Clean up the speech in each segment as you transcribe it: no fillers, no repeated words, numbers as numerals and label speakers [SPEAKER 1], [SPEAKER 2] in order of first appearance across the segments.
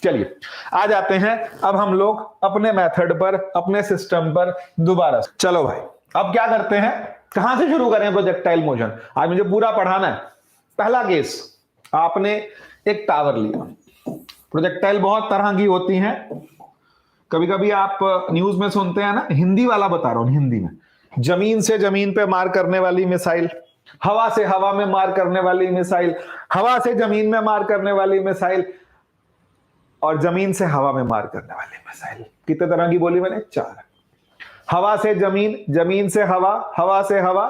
[SPEAKER 1] चलिए आ जाते हैं अब हम लोग अपने मेथड पर, अपने सिस्टम पर दोबारा। चलो भाई अब क्या करते हैं, कहां से शुरू करें प्रोजेक्टाइल मोशन। आज मुझे पूरा पढ़ाना है। पहला केस, आपने एक टावर लिया। प्रोजेक्टाइल बहुत तरह की होती हैं। कभी कभी आप न्यूज में सुनते हैं ना, हिंदी वाला बता रहा हूं, हिंदी में जमीन से जमीन पे मार करने वाली मिसाइल, हवा से हवा में मार करने वाली मिसाइल, हवा से जमीन में मार करने वाली मिसाइल, और जमीन से हवा में मार करने वाली मिसाइल। कितने तरह की बोली मैंने? 4। हवा से जमीन, जमीन से हवा, हवा से हवा,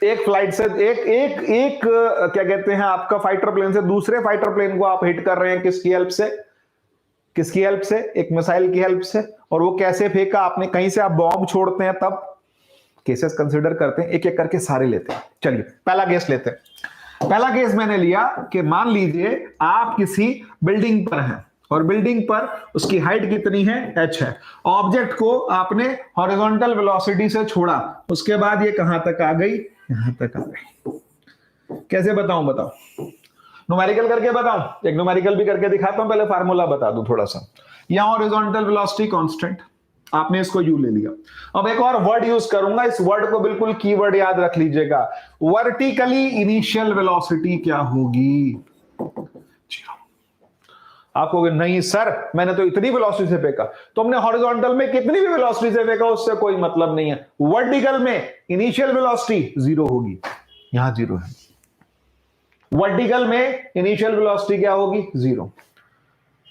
[SPEAKER 1] एक फ्लाइट से एक क्या कहते हैं, आपका फाइटर प्लेन से दूसरे फाइटर प्लेन को आप हिट कर रहे हैं। किसकी हेल्प से? किसकी हेल्प से? एक मिसाइल की हेल्प से। और वो कैसे फेंका आपने? कहीं से आप बॉम्ब छोड़ते हैं तब। केसेस कंसीडर करते हैं, एक एक करके सारे लेते हैं। चलिए पहला केस लेते हैं। पहला केस मैंने लिया कि मान लीजिए आप किसी बिल्डिंग पर हैं और बिल्डिंग पर उसकी हाइट कितनी है? h है। ऑब्जेक्ट को आपने हॉरिजॉन्टल वेलोसिटी से छोड़ा, उसके बाद ये कहां तक आ गई? यहां तक आ गई। कैसे बताऊं? बताओ, न्यूमेरिकल करके बताऊं? एक न्यूमेरिकल भी करके दिखाता हूं, पहले फार्मूला बता दूं थोड़ा सा। यहां हॉरिजॉन्टल वेलोसिटी कांस्टेंट, आपने इसको यू ले लिया। अब एक और वर्ड यूज करूंगा, इस वर्ड को बिल्कुल कीवर्ड याद रख लीजिएगा। वर्टिकली इनिशियल वेलोसिटी क्या होगी? आप कहोगे नहीं सर मैंने तो इतनी वेलोसिटी से फेंका। तो हमने हॉरिजॉन्टल में कितनी भी वेलोसिटी से फेंका उससे कोई मतलब नहीं है। वर्टिकल में इनिशियल वेलोसिटी 0 होगी, यहां 0 है। वर्टिकल में इनिशियल वेलोसिटी क्या होगी? 0।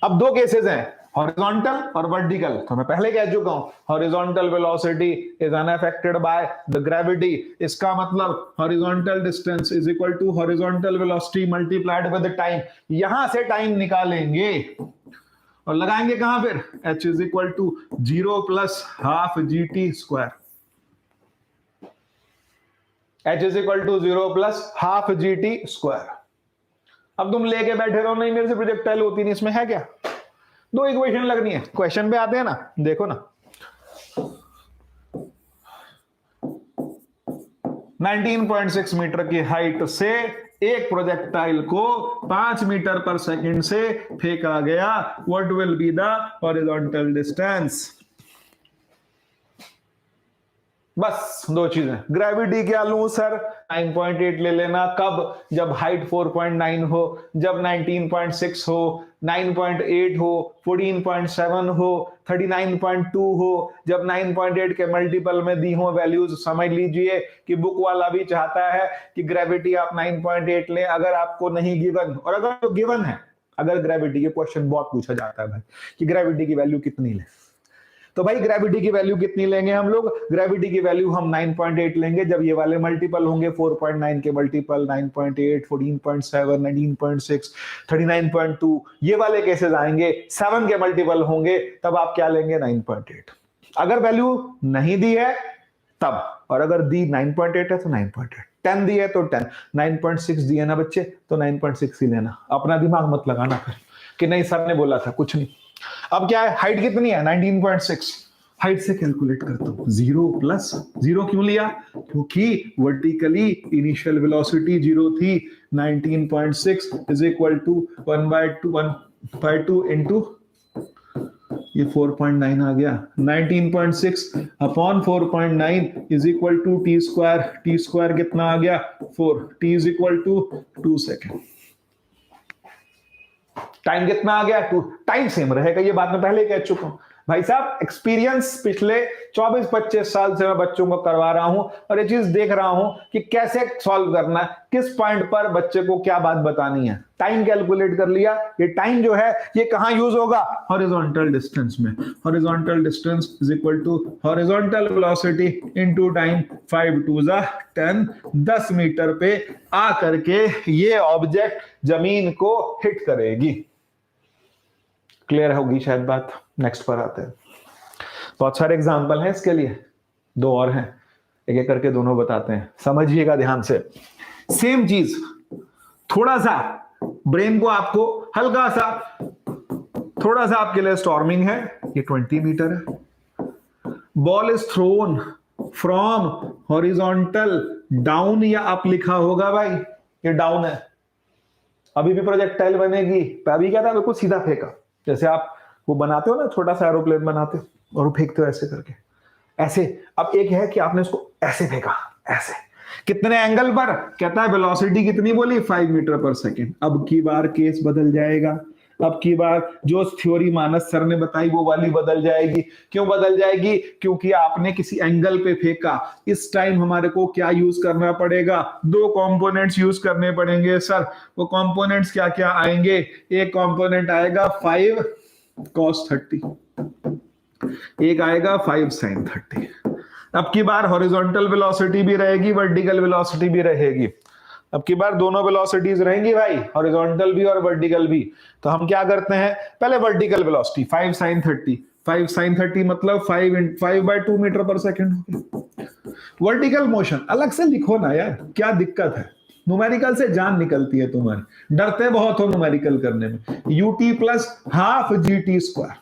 [SPEAKER 1] अब दो केसेस हैं, हॉरिजॉन्टल और वर्टिकल। तो मैं पहले कह चुका हूं, horizontal velocity is unaffected by the gravity. इसका मतलब horizontal distance is equal to horizontal velocity multiplied with time. यहां से टाइम निकालेंगे और लगाएंगे कहां? फिर h is equal to 0 plus half gt square. h is equal to 0 plus half gt square. अब तुम लेके बैठे रहो नहीं मेरे से प्रोजेक्टाइल होती नहीं, इसमें है क्या? दो इक्वेशन लगनी है। क्वेश्चन पे आते हैं ना, देखो ना, 19.6 मीटर की हाइट से एक प्रोजेक्टाइल को 5 मीटर पर सेकंड से फेंका गया। What will be the horizontal distance? बस दो चीजें। ग्रेविटी क्या लूं सर? 9.8 ले लेना। कब? जब हाइट 4.9 हो, जब 19.6 हो, 9.8 हो, 14.7 हो, 39.2 हो, जब 9.8 के मल्टीपल में दी हो वैल्यूज। समझ लीजिए कि बुक वाला भी चाहता है कि ग्रेविटी आप 9.8 लें अगर आपको नहीं गिवन, और अगर तो गिवन है, अगर ग्रेविटी के क्वेश्चन बहुत पूछा जाता है भाई कि ग्रेविटी की वैल्यू कितनी ले, तो भाई ग्रेविटी की वैल्यू कितनी लेंगे हम लोग? ग्रेविटी की वैल्यू हम 9.8 लेंगे जब ये वाले मल्टीपल होंगे 4.9 के मल्टीपल, 9.8, 14.7, 19.6, 39.2, ये वाले केसेस आएंगे। 7 के मल्टीपल होंगे तब आप क्या लेंगे? 9.8। अगर वैल्यू नहीं दी है तब, और अगर दी 9.8 है तो 9.8, 10 दी है तो 10, 9.6 दिए ना बच्चे तो 9.6 ही लेना। अपना दिमाग मत लगाना फिर कि नहीं सर ने बोला था, कुछ नहीं। अब क्या है? हाइट कितनी है? 19.6। हाइट से कैलकुलेट करता हूं, 0 प्लस 0 क्यों लिया? क्योंकि वर्टिकली इनिशियल वेलोसिटी 0 थी। 19.6 इज इक्वल टू 1/2 इंटू ये 4.9 आ गया। 19.6 upon 4.9 is equal to T square. T square कितना आ गया? 4। T is equal to 2 second. Time कितना आ गया? 2। टाइम सेम रहेगा, ये बात मैं पहले कह चुका हूं भाई साहब। एक्सपीरियंस पिछले 24-25 साल से मैं बच्चों को करवा रहा हूं और ये चीज देख रहा हूं कि कैसे सॉल्व करना है, किस पॉइंट पर बच्चे को क्या बात बतानी है। टाइम कैलकुलेट कर लिया। ये टाइम जो है ये कहां यूज होगा? हॉरिजॉन्टल डिस्टेंस में। Horizontal distance is equal to horizontal velocity into time. 5 2 10, 10 metre पे आ करके ये ऑब्जेक्ट जमीन को हिट करेगी। क्लियर होगी शायद बात। नेक्स्ट पर आते हैं। बहुत सारे एग्जांपल हैं इसके लिए, 2 और हैं, एक एक करके दोनों बताते हैं, समझिएगा ध्यान से। सेम चीज, थोड़ा सा ब्रेन को आपको हल्का सा, थोड़ा सा आपके लिए स्टॉर्मिंग है। ये 20 मीटर है। Ball is throne from horizontal down या अप लिखा होगा भाई, ये डाउन है। अभी भी प्रोजेक्टाइल बनेगी। अभी क्या था, बिल्कुल सीधा फेंका, जैसे आप वो बनाते हो ना, छोटा सा एरोप्लेन बनाते हो और वो फेंकते हो ऐसे करके, ऐसे। अब एक है कि आपने उसको ऐसे फेंका, ऐसे, कितने एंगल पर, कहता है वेलोसिटी कितनी बोली, 5 मीटर पर सेकेंड। अब की बार केस बदल जाएगा, अब की बार जो थ्योरी मानस सर ने बताई वो वाली बदल जाएगी। क्यों बदल जाएगी? क्योंकि आपने किसी एंगल पे फेंका। इस टाइम हमारे को क्या यूज करना पड़ेगा? दो कंपोनेंट्स यूज करने पड़ेंगे सर। वो कंपोनेंट्स क्या क्या आएंगे? एक कंपोनेंट आएगा 5 cos 30, एक आएगा 5 sin 30। अब की बार हॉरिजॉन्टल वेलोसिटी भी रहेगी, वर्टिकल वेलोसिटी भी रहेगी। अब की बार दोनों वेलोसिटीज रहेंगी भाई, हॉरिजॉन्टल भी और वर्टिकल भी। तो हम क्या करते हैं, पहले वर्टिकल वेलोसिटी 5 sin 30, 5 sin 30 मतलब 5/2 मीटर पर सेकेंड हो गया। वर्टिकल मोशन अलग से लिखो ना यार, क्या दिक्कत है? न्यूमेरिकल से जान निकलती है तुम्हारी, डरते बहुत हो न्यूमेरिकल करने में। UT plus half GT square,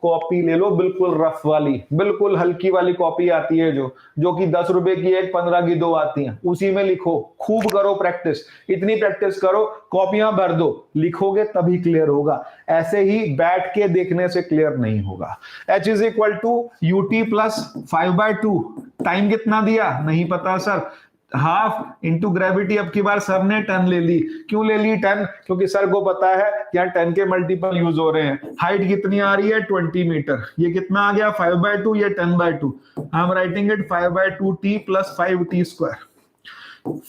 [SPEAKER 1] copy ले लो बिल्कुल रफ वाली, बिल्कुल हल्की वाली कॉपी आती है जो कि 10 रुपए की एक, 15 की 2 आती हैं, उसी में लिखो। खूब करो प्रैक्टिस, इतनी प्रैक्टिस करो, कॉपियां भर दो, लिखोगे तभी क्लियर होगा। ऐसे ही बैठ के देखने से क्लियर नहीं होगा। H is equal to UT plus 5/2, time कितना दिया नहीं पता सर, हाफ इंटू ग्रेविटी। अब की बार सर ने 10 ले ली। क्यों ले ली 10? क्योंकि सर को पता है यहाँ 10 के मल्टीपल यूज हो रहे हैं। हाइट कितनी आ रही है 20 मीटर, ये कितना आ गया 5/2, ये 10/2। I am writing it 5/2 t plus 5t square.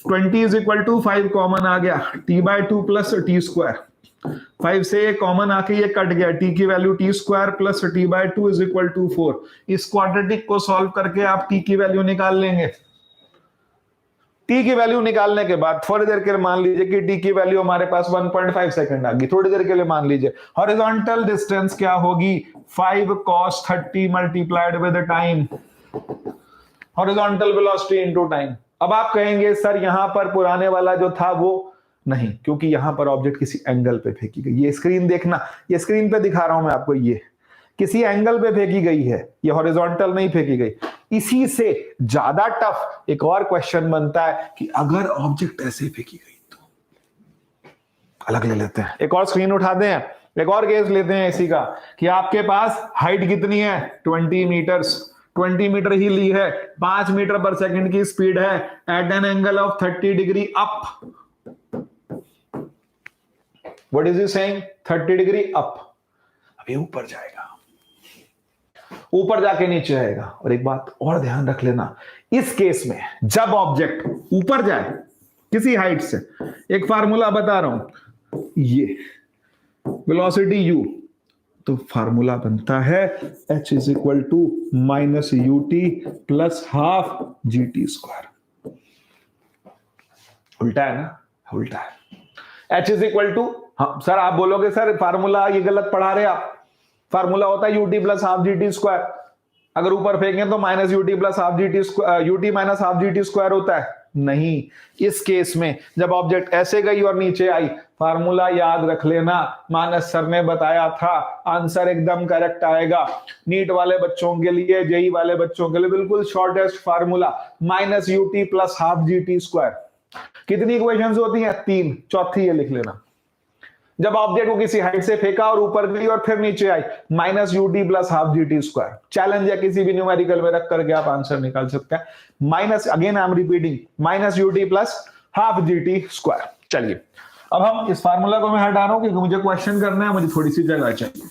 [SPEAKER 1] 20 is equal to 5 common आ गया, t/2 प्लस टी स्क्वायर। 5 से ये कॉमन आके ये कट गया, t की value t square plus t/2 is equal to 4। इस क्वाड्रेटिक को सॉल्व करके आप t की वैल्यू निकाल लेंगे। टी की वैल्यू निकालने के बाद थोड़ी देर के लिए मान लीजिए कि टी की वैल्यू हमारे पास 1.5 सेकंड आ गई। थोड़ी देर के लिए मान लीजिए हॉरिजॉन्टल डिस्टेंस क्या होगी, 5 cos 30 multiplied with time, horizontal velocity into time. अब आप कहेंगे सर यहां पर पुराने वाला जो था वो नहीं, क्योंकि यहां पर ऑब्जेक्ट किसी एंगल पे फेंकी गई। ये स्क्रीन देखना, ये स्क्रीन पे दिखा रहा हूं मैं आपको, ये किसी एंगल पे फेंकी गई है, ये हॉरिजॉन्टल नहीं फेंकी गई। इसी से ज्यादा टफ एक और क्वेश्चन बनता है कि अगर ऑब्जेक्ट ऐसे फेंकी गई तो, अलग ले लेते हैं, एक और स्क्रीन उठाते हैं, एक और केस लेते हैं इसी का कि आपके पास हाइट कितनी है 20 मीटर्स, 20 मीटर ही ली है, 5 मीटर पर सेकंड की स्पीड है, at an angle of 30 degree up. What is he saying, 30 degree up. अभी ऊपर जाएगा, ऊपर जाके नीचे आएगा। और एक बात और ध्यान रख लेना, इस केस में जब ऑब्जेक्ट ऊपर जाए किसी हाइट से, एक फार्मूला बता रहा हूं, ये वेलोसिटी u, तो फार्मूला बनता है h is equal to minus UT plus half GT square. उल्टा है ना, उल्टा है। h इज इक्वल टू, हाँ सर आप बोलोगे सर फार्मूला ये गलत पढ़ा रहे आप, फार्मूला होता है UT plus half GT square. अगर ऊपर फेंकें तो minus UT plus half GT square, UT minus half GT square होता है। नहीं, इस केस में जब ऑब्जेक्ट ऐसे गई और नीचे आई, फार्मूला याद रख लेना, मानस सर ने बताया था, आंसर एकदम करेक्ट आएगा। नीट वाले बच्चों के लिए, जेई वाले बच्चों के लिए बिल्कुल shortest formula, minus UT plus half GT square. कितनी इक्वेशंस होती हैं? 3, चौथी ये लिख लेना। जब ऑब्जेक्ट को किसी हाइट से फेंका और ऊपर गई और फिर नीचे आई, minus UT plus half GT square. Challenge है, किसी भी न्यूमेरिकल में रख करके आप आंसर निकाल सकते हैं। Minus, again I am repeating, minus UT plus half GT square. चलिए अब हम इस फार्मूला को मैं हटा रहा हूं क्योंकि मुझे क्वेश्चन करना है, मुझे थोड़ी सी जगह चाहिए।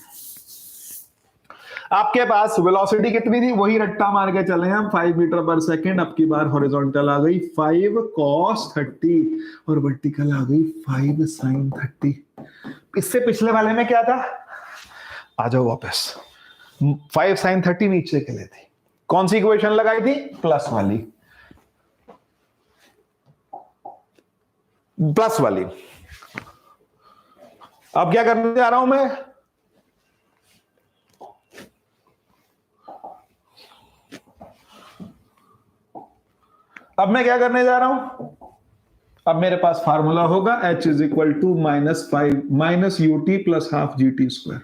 [SPEAKER 1] आपके पास वेलोसिटी कितनी थी, वही रट्टा मार के चले हम, 5 मीटर पर सेकेंड। अब की बार हॉरिजॉन्टल आ गई 5 cos 30 और वर्टिकल आ गई 5 sin 30। इससे पिछले वाले में क्या था, आ जाओ वापस, 5 sin 30 नीचे के लिए थी। कौन सी इक्वेशन लगाई थी? प्लस वाली, प्लस वाली। अब क्या करने जा रहा हूं मैं, अब मैं क्या करने जा रहा हूं, अब मेरे पास फार्मूला होगा h is equal to minus UT plus half GT square.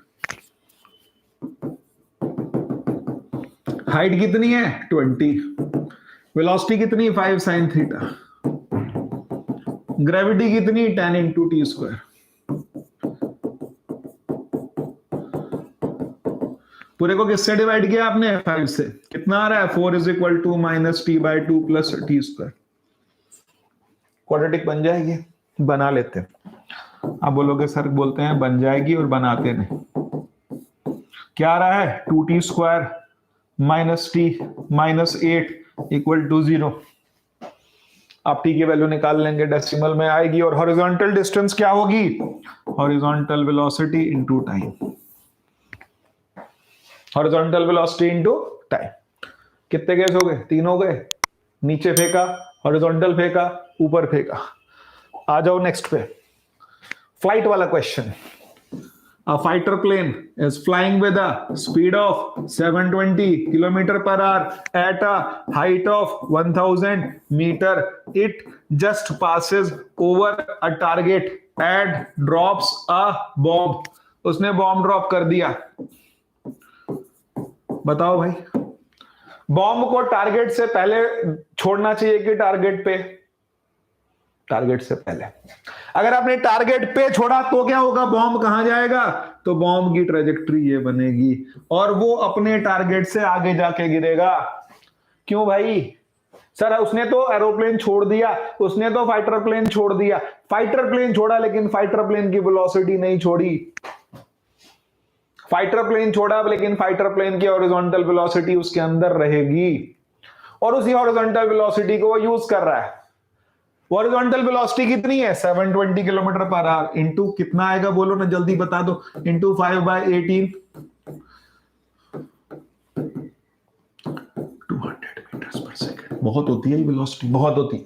[SPEAKER 1] Height कितनी है 20, वेलोसिटी कितनी 5 sin थीटा, ग्रेविटी कितनी 10 इंटू टी स्क्वायर। पूरे को किससे डिवाइड किया आपने 5 से, कितना आ रहा है 4 is equal to minus T by 2 plus T square. Quadratic बन जाएगी, बना लेते हैं। आप बोलोगे सर बोलते हैं बन जाएगी और बनाते नहीं। क्या आ रहा है 2t square minus T minus 8 equal to 0। आप टी की वैल्यू निकाल लेंगे, डेसिमल में आएगी। और हॉरिजॉन्टल डिस्टेंस क्या होगी, horizontal velocity into time. Horizontal velocity into time. कितने केस हो गए, 3 हो गए। नीचे फेंका, हॉरिजॉन्टल फेंका, ऊपर फेंका। आ जाओ नेक्स्ट पे, फ्लाइट वाला question. A fighter plane is flying with a speed of 720 km per hour at a height of 1000 meter. It just passes over a target and drops a bomb. उसने bomb drop कर दिया। बताओ भाई, bomb को target से पहले छोड़ना चाहिए कि टारगेट पे? टारगेट से पहले। अगर आपने टारगेट पे छोड़ा तो क्या होगा, बॉम्ब कहां जाएगा? तो बॉम्ब की ट्रेजेक्ट्री ये बनेगी और वो अपने टारगेट से आगे जाके गिरेगा। क्यों भाई? सर उसने तो एरोप्लेन छोड़ दिया, उसने तो फाइटर प्लेन छोड़ दिया। फाइटर प्लेन छोड़ा लेकिन फाइटर प्लेन की वेलोसिटी नहीं छोड़ी। फाइटर प्लेन छोड़ा लेकिन फाइटर प्लेन की हॉरिजॉन्टल वेलोसिटी उसके अंदर रहेगी और उसी हॉरिजॉन्टल वेलोसिटी को वो यूज कर रहा है। हॉरिजॉन्टल वेलोसिटी कितनी है 720 किलोमीटर पर आवर इंटू कितना आएगा बोलो ना, जल्दी बता दो। इंटू 5/18 200 मीटर्स पर सेकंड। बहुत होती है ये वेलोसिटी, बहुत होती है।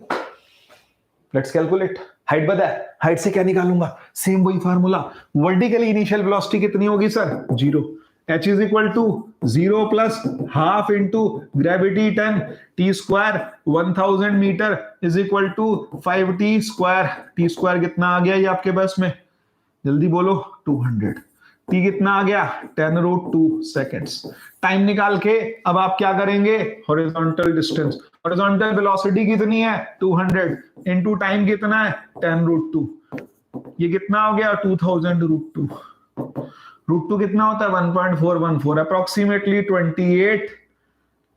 [SPEAKER 1] Let's calculate. हाइट पता है, हाइट से क्या निकालूंगा, सेम वही फार्मूला। वर्टिकली इनिशियल वेलोसिटी कितनी होगी sir 0। h is equal to 0 plus half into gravity 10 T square 1000 metre is equal to 5t square. T square कितना आ गया ये आपके पास में, जल्दी बोलो 200। टी कितना आ गया 10√2 सेकेंड्स। टाइम निकाल के अब आप क्या करेंगे, हॉरिजॉन्टल डिस्टेंस, हॉरिजॉन्टल वेलोसिटी कितनी है 200 इंटू टाइम कितना है 10√2। ये कितना हो गया 2000√2। √2 कितना होता है 1.414, अप्रोक्सीमेटली 28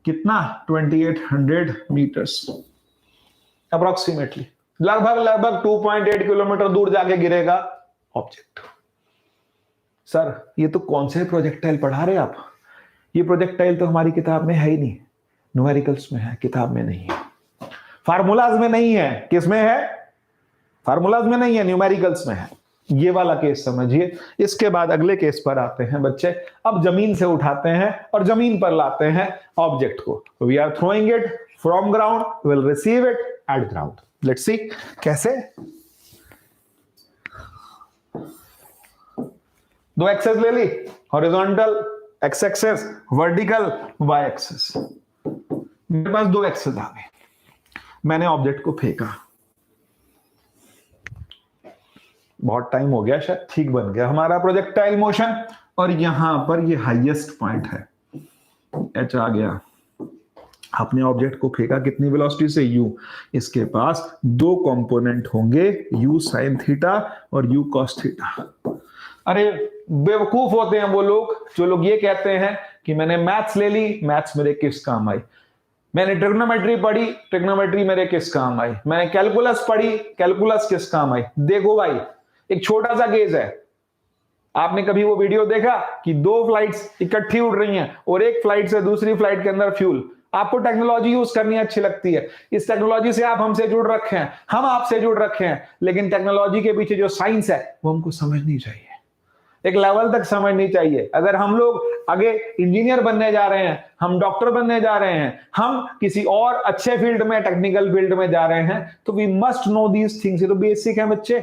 [SPEAKER 1] कितना 2800 मीटर्स अप्रोक्सीमेटली। लगभग 2.8 किलोमीटर दूर जाके गिरेगा ऑब्जेक्ट। सर ये तो कौन से प्रोजेक्टाइल पढ़ा रहे आप? ये प्रोजेक्टाइल तो हमारी किताब में है ही नहीं, न्यूमेरिकल्स में है, किताब में नहीं है, फार्मूलाज में नहीं है। किस में है? फार्मूलाज में नहीं है, न्यूमेरिकल्स में है। ये वाला केस समझिए। इसके बाद अगले केस पर आते हैं बच्चे। अब जमीन से उठाते हैं और जमीन पर लाते हैं ऑब्जेक्ट को। We are throwing it from ground, will receive it at ground. Let's see कैसे। दो एक्सेस ले ली, horizontal x axis, vertical y axis. मेरे पास दो एक्सेस आ गए, मैंने ऑब्जेक्ट को फेंका। बहुत टाइम हो गया, शायद ठीक बन गया हमारा प्रोजेक्टाइल मोशन। और यहां पर ये हाईएस्ट पॉइंट है, एच आ गया। आपने ऑब्जेक्ट को फेंका कितनी वेलोसिटी से, u। इसके पास दो कंपोनेंट होंगे, u sin थीटा और u cos थीटा। अरे बेवकूफ होते हैं वो लोग जो लोग ये कहते हैं कि मैंने मैथ्स ले ली, मैथ्स मेरे किस काम आई। मैंने ट्रिग्नोमेट्री पढ़ी, ट्रिग्नोमेट्री मेरे किस काम आई। मैंने कैलकुलस पढ़ी, कैलकुलस किस काम आई। देखो भाई, एक छोटा सा केस है। आपने कभी वो वीडियो देखा कि दो फ्लाइट्स इकट्ठी उड़ रही हैं और एक फ्लाइट से दूसरी फ्लाइट के अंदर फ्यूल। आपको टेक्नोलॉजी यूज करनी अच्छी लगती है, इस टेक्नोलॉजी से आप हमसे जुड़ रखे हैं, हम आपसे जुड़ रखे हैं, लेकिन टेक्नोलॉजी के पीछे जो साइंस है वो हमको समझनी चाहिए, एक लेवल तक समझनी चाहिए। अगर हम लोग आगे इंजीनियर बनने जा रहे हैं, हम डॉक्टर बनने जा रहे हैं, हम किसी और अच्छे फील्ड में, टेक्निकल फील्ड में जा रहे हैं, तो we must know these things. ये तो बेसिक है बच्चे,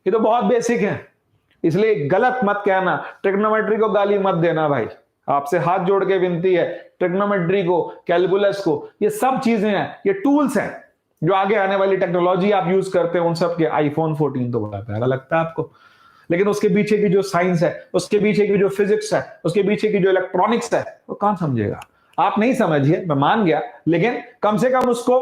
[SPEAKER 1] ये तो बहुत बेसिक है। इसलिए गलत मत कहना, ट्रिग्नोमेट्री को गाली मत देना भाई। आपसे हाथ जोड़ के विनती है, ट्रिग्नोमेट्री को, कैलकुलस को, ये सब चीजें हैं, ये टूल्स हैं जो आगे आने वाली टेक्नोलॉजी आप यूज करते हैं उन सब के। आईफोन 14 तो बड़ा प्यारा लगता है आपको, लेकिन उसके पीछे की जो साइंस है, उसके पीछे की जो फिजिक्स है, उसके पीछे की जो इलेक्ट्रॉनिक्स है, वो कौन समझेगा। आप नहीं समझिए, मैं मान गया, लेकिन कम से कम उसको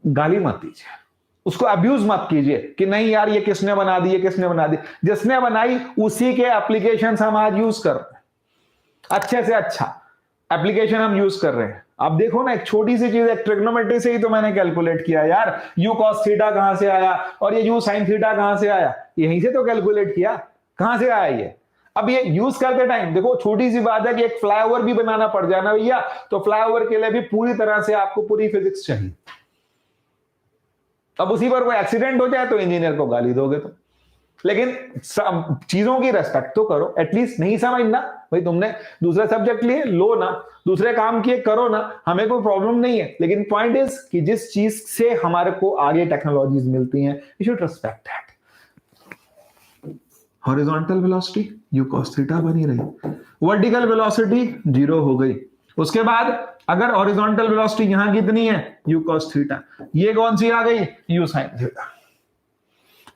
[SPEAKER 1] गाली मत दीजिए। उसको अब्यूज मत कीजिए कि नहीं यार ये किसने बना दी, ये किसने बना दी। जिसने बनाई उसी के एप्लीकेशन हम आज यूज कर रहे हैं, अच्छे से अच्छा एप्लीकेशन हम यूज कर रहे हैं। अब देखो ना, एक छोटी सी चीज, एक ट्रिग्नोमेट्री से ही तो मैंने कैलकुलेट किया यार, यू कॉस थीटा कहां से आया और ये यू साइन थीटा कहां से आया, यहीं से तो कैलकुलेट किया। कहां से आया ये? अब ये यूज करते टाइम देखो, छोटी सी बात है कि एक फ्लाईओवर भी बनाना पड़ जाए ना भैया, तो फ्लाईओवर के लिए भी पूरी तरह से आपको पूरी फिजिक्स चाहिए। अब उसी पर कोई एक्सीडेंट हो जाए तो इंजीनियर को गाली दोगे तो। लेकिन चीजों की रेस्पेक्ट तो करो, एटलीस्ट नहीं समझना भाई तुमने दूसरा सब्जेक्ट लिए, लो ना, दूसरे काम किए करो ना, हमें कोई प्रॉब्लम नहीं है। लेकिन पॉइंट इज कि जिस चीज से हमारे को आगे टेक्नोलॉजीज मिलती हैं, you should respect that. Horizontal velocity you cos theta बनी रही, वर्टिकल वेलोसिटी जीरो हो गई। उसके बाद अगर हॉरिजॉन्टल वेलोसिटी यहां कितनी है, यू कॉस थीटा, ये कौन सी आ गई, यू साइन थीटा।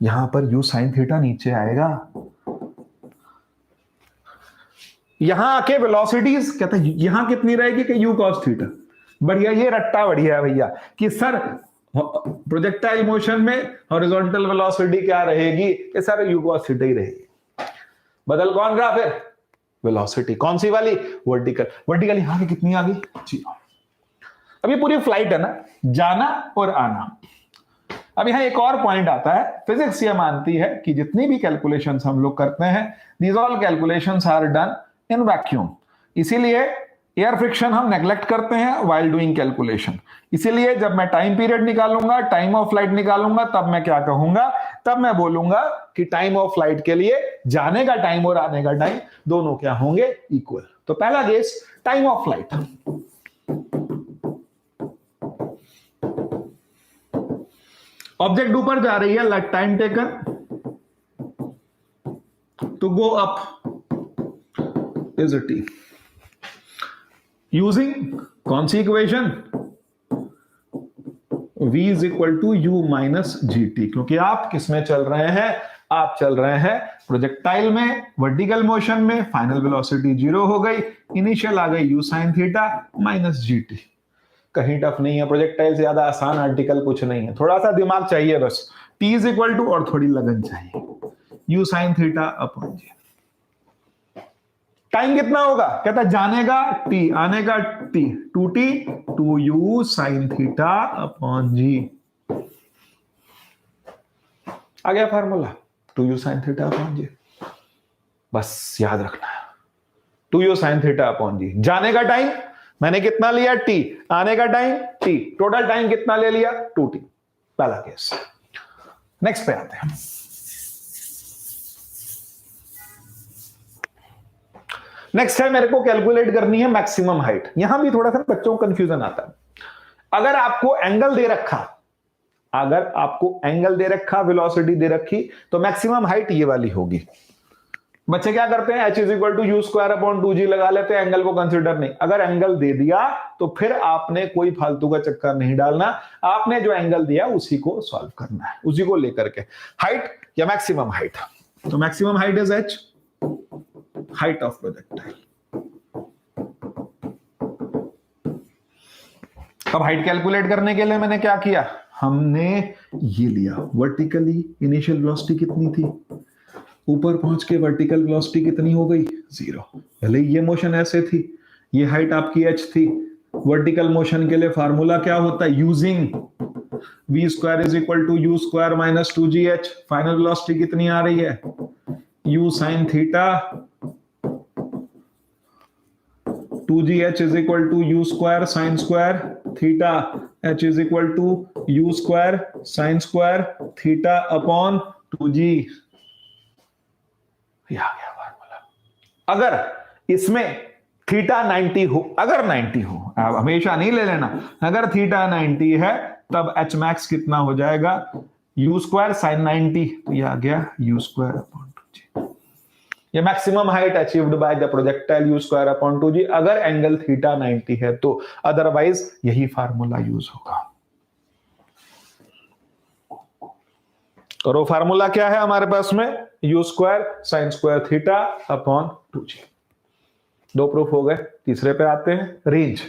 [SPEAKER 1] यहां पर यू साइन थीटा नीचे आएगा, यहां आके वेलोसिटीज कहते हैं यहां कितनी रहेगी कि यू कॉस थीटा। बढ़िया, ये रट्टा बढ़िया है भैया कि सर प्रोजेक्टाइल मोशन में हॉरिजॉन्टल वेलोसिटी क्या रहेगी कि सर यू कॉस थीटा ही रहेगी। बदल कौन रहा फिर, वेलोसिटी कौन सी वाली, वर्टिकल। वर्टिकल यहां की कितनी आ गई, जीरो। अब ये पूरी फ्लाइट है ना, जाना और आना। अब यहां एक और पॉइंट आता है, फिजिक्स ये मानती है कि जितनी भी कैलकुलेशंस हम लोग करते हैं, these all calculations are done in vacuum. इसीलिए एयर फ्रिक्शन हम नेग्लेक्ट करते हैं व्हाइल डूइंग कैलकुलेशन। इसीलिए जब मैं टाइम पीरियड निकालूंगा, टाइम ऑफ फ्लाइट निकालूंगा, तब मैं क्या कहूंगा, तब मैं बोलूंगा कि टाइम ऑफ फ्लाइट के लिए जाने का टाइम और आने का टाइम दोनों क्या होंगे, इक्वल। तो पहला case time of flight, object ऊपर जा रही है, like time taken to go up is a t, using कौन सी equation, v is equal to u minus g t. क्योंकि आप किस में चल रहे हैं, आप चल रहे हैं प्रोजेक्टाइल में, वर्टिकल मोशन में, फाइनल वेलोसिटी जीरो हो गई, इनिशियल आ गई you sine theta minus g T. कहीं टफ नहीं है, प्रोजेक्टाइल से ज्यादा आसान आर्टिकल कुछ नहीं है, थोड़ा सा दिमाग चाहिए बस, टी इज इक्वल टू और थोड़ी लगन चाहिए, u sine theta upon g. Time कितना होगा, कहता जाने का टी, आने का t, two t two u sine theta upon g. आ गया formula, two u sine theta upon g. बस याद रखना है, two u sine theta upon g. जाने का टाइम मैंने कितना लिया, टी, आने का टाइम टी, टोटल टाइम कितना ले लिया, टू टी। पहला केस। नेक्स्ट पे आते हैं। नेक्स्ट है, मेरे को कैलकुलेट करनी है मैक्सिमम हाइट। यहां भी थोड़ा सा बच्चों को कंफ्यूजन आता है। अगर आपको एंगल दे रखा, अगर आपको एंगल दे रखा, वेलोसिटी दे रखी, तो मैक्सिमम हाइट ये वाली होगी। बच्चे क्या करते हैं, h is equal to U square upon 2g लगा लेते हैं, एंगल को कंसीडर नहीं। अगर एंगल दे दिया तो फिर आपने कोई फालतू का चक्कर नहीं डालना, आपने जो एंगल दिया उसी को सॉल्व करना है, उसी को लेकर के। हाइट या मैक्सिमम हाइट, तो maximum height is h, height of projectile. अब हाइट कैलकुलेट करने के लिए मैंने क्या किया, हमने ये लिया वर्टिकली इनिशियल वेलोसिटी कितनी थी, ऊपर पहुंच के वर्टिकल वेलोसिटी कितनी हो गई, जीरो। पहले ये मोशन ऐसे थी, ये हाइट आपकी h थी। वर्टिकल मोशन के लिए फार्मूला क्या होता है, using v square is equal to U square minus 2gh। Final velocity कितनी आ रही है, u sine theta 2gh is equal to U square sine square theta, h is equal to U square sine square theta upon 2g। आ गया formula. अगर इसमें theta 90 हो, अगर 90 हो, आप हमेशा नहीं ले लेना, अगर थीटा 90 है तब एच मैक्स कितना हो जाएगा, यू स्क्वायर साइन 90, तो ये आ गया यू स्क्वायर अपॉन 2g। ये maximum height achieved by the projectile you square upon 2g, अगर एंगल थीटा 90 है तो, अदरवाइज यही फार्मूला यूज होगा। और वो फार्मूला क्या है हमारे पास में, you square sine square theta upon 2g। दो प्रूफ हो गए, तीसरे पे आते हैं, रेंज।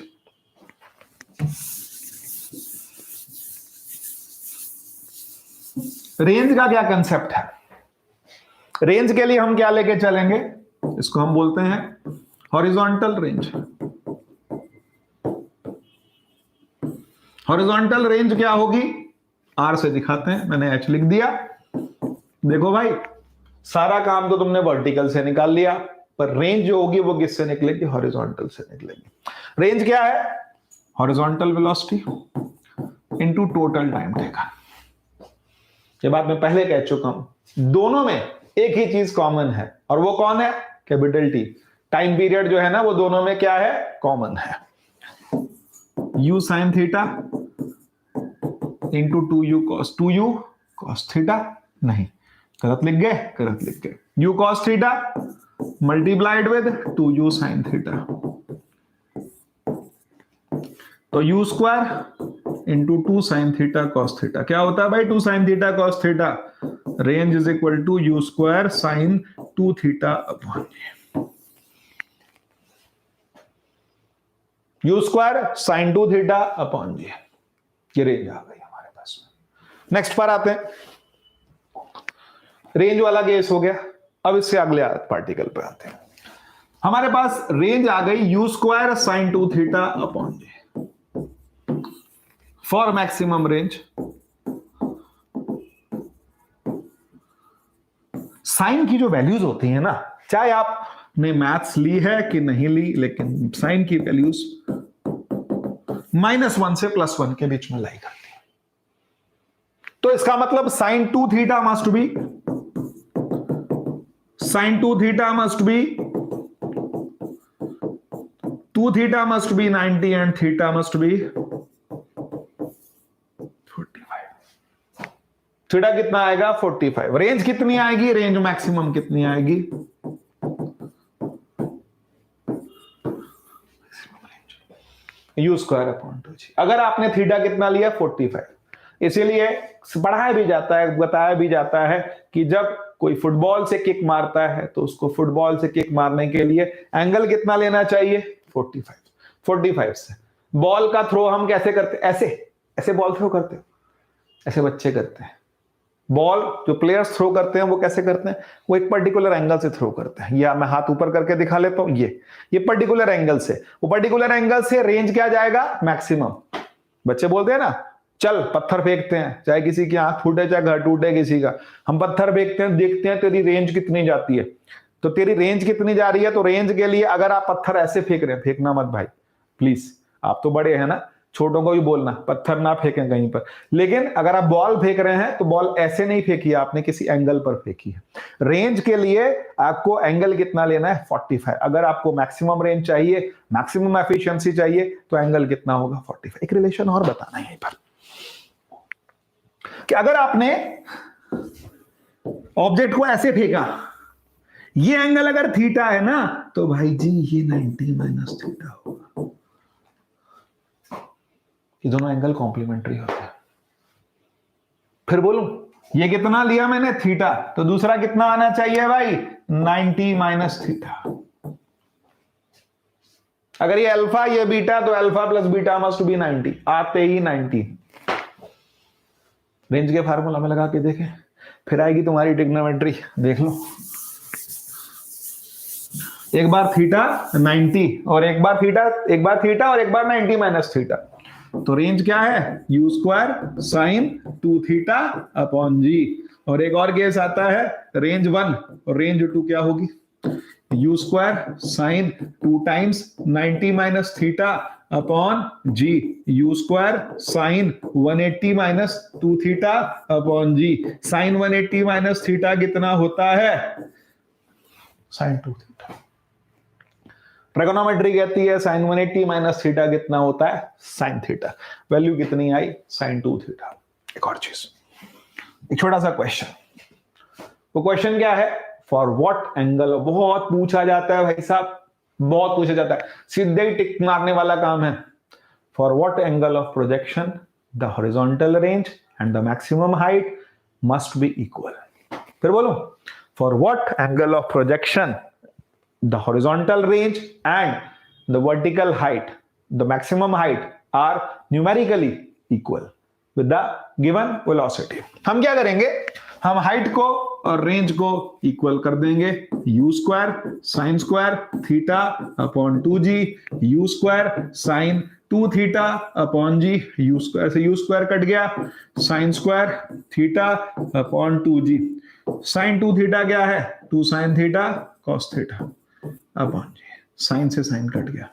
[SPEAKER 1] रेंज का क्या कंसेप्ट है? रेंज के लिए हम क्या लेके चलेंगे? इसको हम बोलते हैं हॉरिजॉन्टल रेंज। हॉरिजॉन्टल रेंज क्या होगी? आर से दिखाते हैं, मैंने एच लिख दिया। देखो भाई, सारा काम तो तुमने वर्टिकल से निकाल लिया, पर रेंज जो होगी वो किससे निकलेगी? हॉरिजॉन्टल से निकलेगी। रेंज क्या है? Horizontal velocity into total time taken. ये बात मैं पहले कह चुका हूं, दोनों में एक ही चीज कॉमन है, और वो कौन है? Capital T. टाइम पीरियड जो है ना, वो दोनों में क्या है? कॉमन है। u sine theta into 2u cos theta. नहीं, गलत लिख गए, गलत लिख गए। u cos theta multiplied with 2u sine theta, तो u square into 2 sine theta cos theta. क्या होता है भाई 2 sine theta cos theta? Range is equal to u square sine 2 theta upon u square sine 2 theta upon g. ये range आ गई हमारे पास में। नेक्स्ट पर आते हैं, रेंज वाला केस हो गया। अब इससे अगले पार्टिकल पे आते हैं। हमारे पास रेंज आ गई u square sine 2 theta upon G for maximum range. Sine की जो वैल्यूज होती है ना, चाहे आपने मैथ्स ली है कि नहीं ली, लेकिन साइन की वैल्यूज -1 से +1 के बीच में लाई करती है। तो इसका मतलब sine 2 theta must be, sine 2 theta must be, 2 theta must be 90 and theta must be 45। थीटा कितना आएगा? 45। रेंज कितनी आएगी? रेंज मैक्सिमम कितनी आएगी? u square upon 2g। अगर आपने थीटा कितना लिया? 45। इसीलिए पढ़ाया भी जाता है, बताया भी जाता है कि जब कोई फुटबॉल से किक मारता है तो उसको फुटबॉल से किक मारने के लिए एंगल कितना लेना चाहिए? 45। 45 से बॉल का थ्रो हम कैसे करते? ऐसे ऐसे बॉल थ्रो करते हो, ऐसे बच्चे करते हैं। बॉल जो प्लेयर्स थ्रो करते हैं वो कैसे करते हैं? वो एक पर्टिकुलर एंगल से थ्रो करते हैं। या मैं हाथ ऊपर करके दिखा लेता हूं, ये पर्टिकुलर एंगल से, वो पर्टिकुलर एंगल से रेंज क्या जाएगा? मैक्सिमम। बच्चे बोलते हैं ना, चल पत्थर फेंकते हैं, चाहे किसी की आंख फूटे चाहे घर टूटे किसी का, हम पत्थर फेंकते हैं, देखते हैं तेरी रेंज कितनी जाती है। तो तेरी रेंज कितनी जा रही है? तो रेंज के लिए अगर आप पत्थर ऐसे फेंक रहे हैं, फेंकना मत भाई प्लीज, आप तो बड़े हैं ना, छोटों को भी बोलना पत्थर ना फेंकें कहीं पर। लेकिन अगर आप बॉल फेंक रहे हैं तो बॉल ऐसे नहीं फेंकी, आपने किसी एंगल पर फेंकी है। रेंज के लिए आपको एंगल कितना लेना है? 45। अगर आपको मैक्सिमम रेंज चाहिए, मैक्सिमम एफिशिएंसी चाहिए, तो एंगल कितना होगा? 45। एक रिलेशन और बताना है यहीं पर कि अगर आपने ऑब्जेक्ट को ऐसे फेंका, ये एंगल अगर थीटा है ना, तो भाई जी ये 90 माइनस थीटा होगा। ये दोनों एंगल कॉम्प्लीमेंट्री होते हैं। फिर बोलूं, ये कितना लिया मैंने? थीटा, तो दूसरा कितना आना चाहिए भाई? 90 माइनस थीटा। अगर ये अल्फा ये बीटा, तो alpha plus beta must be 90। आते ही 90। रेंज के फार्मूला में लगा के देखें, फिर आएगी तुम्हारी ट्रिग्नोमेट्री, देख लो। एक बार थीटा 90 और एक बार थीटा और एक बार 90 माइनस थीटा, तो रेंज क्या है? u square sine 2 theta upon g. और एक और केस आता है रेंज 1 और रेंज 2 क्या होगी? u square sine 2 times 90 minus theta upon g, u square sine 180 minus 2 theta upon g. Sine 180 minus theta कितना होता है? Sign 2 theta. ट्रिगोनोमेट्री कहती है साइन 180 माइनस थीटा कितना होता है? Sine theta. वैल्यू कितनी आई? Sign 2 theta. एक और चीज, एक छोटा सा क्वेश्चन। वो क्वेश्चन क्या है? फॉर व्हाट एंगल, बहुत पूछा जाता है भाई साहब, बहुत पूछा जाता है, सीधे ही टिक मारने वाला काम है। For what angle of projection the horizontal range and the maximum height must be equal. फिर बोलो, for what angle of projection the horizontal range and the vertical height, the maximum height are numerically equal, with the given velocity. हम क्या करेंगे, हम height को और range को equal कर देंगे, u square sine square theta upon 2g, u square sine 2 theta upon g, u square से u स्क्वायर कट गया, sine square theta upon 2g, sine 2 theta क्या है, 2 sine theta cos theta upon g, sine से sine cut गया,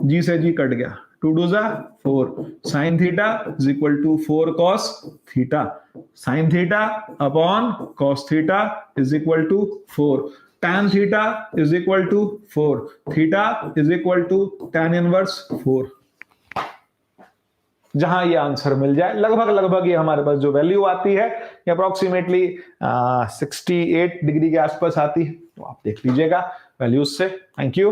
[SPEAKER 1] g से g cut गया, 2 2 जा 4, sine theta is equal to 4 cos theta, sine theta upon cos theta is equal to 4, tan theta is equal to 4, theta is equal to tan inverse 4। जहां ये answer मिल जाए, लगभग ये हमारे पास जो वैल्यू आती है ये अप्रोक्सीमेटली 68 डिग्री के आसपास आती है, तो आप देख लीजिएगा वैल्यूज से। Thank you.